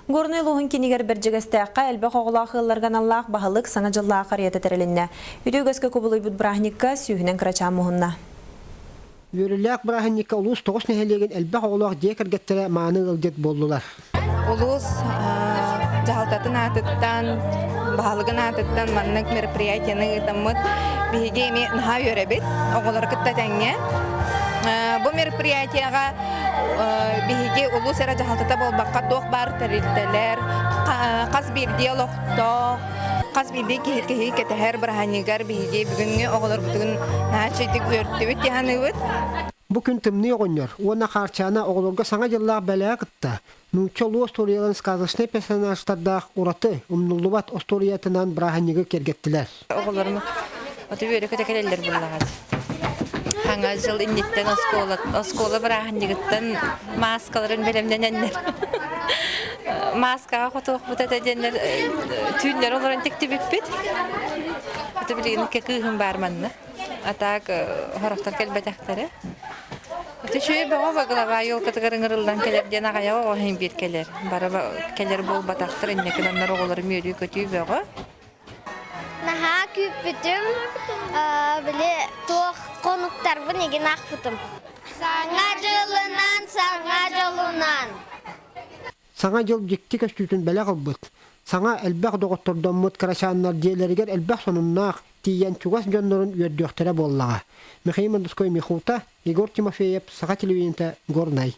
Горный луғын кенегер бір жігістәққа әлбі қоғылақ ғылларған Аллах бағылық саңа жылла қарията тәрелінне. Үйдегізгі көбілі бұд брахникка сүйінен қырача мұғынна. Үйріләк брахникка ұлыс тоғыс нәхелеген әлбі қоғылақ декіргеттері маны ғылдет болдылар. Улус жағалтатын атыттан, бағалығын атыттан маннық мероприятияны ғытамыд бігеме наға өребет, оғылар күтті тәңе. Бұл мероприятияға бігеге улус әрі жағалтата болбаққа тоқ бар тәрілтелер, қаз бірде лоқтоқ, қаз бірде кейі кетәр бірханегар бігеге бүгінге оғылар бұтығын наға чөйтік өрттебет яғаны өт. Бұл күн тымны оғыныр, оны қарчана оғыларға саңа жыллақ бәлі қытта. Нучолу осториялан сказочный персонажтардақ ұраты, умнулубат осториятынан бірханегі кергеттілер. Оғыларымы оты бөрі көтекелелер болағады. Хаңа жыл иннеттен оскола біраханегіттен маскаларын белемден әнлер. Маскаға қотуық бұт әтәденлер түйінлер оларын текті беппет. Оты білігін кекігін барманны. Атақ хорақтар кәлбәтәқтері. Оты шөй бұға бағылаға yol кітігірін ұрылдан келер ден ағаяға оғын бет келер. Бары келер бол батақтыр әннекін аннар оғылары мөрі көтүй бұға. Наха күппітім, біле тоқ қонуқтарбын еген ақпытым. Саңа жолынан. Саңа жыл жекті көстүтін бәлі қылбыт. Саңа әлбәқ доғыттырдан мұт қарашанлар дейлерігер әлбәқ соныннақ тиен чуғас жонларын өрдіқтері боллаға. Михаил Мандуской Михута, Егор Тимофеев, Саға телевизионта Горнай.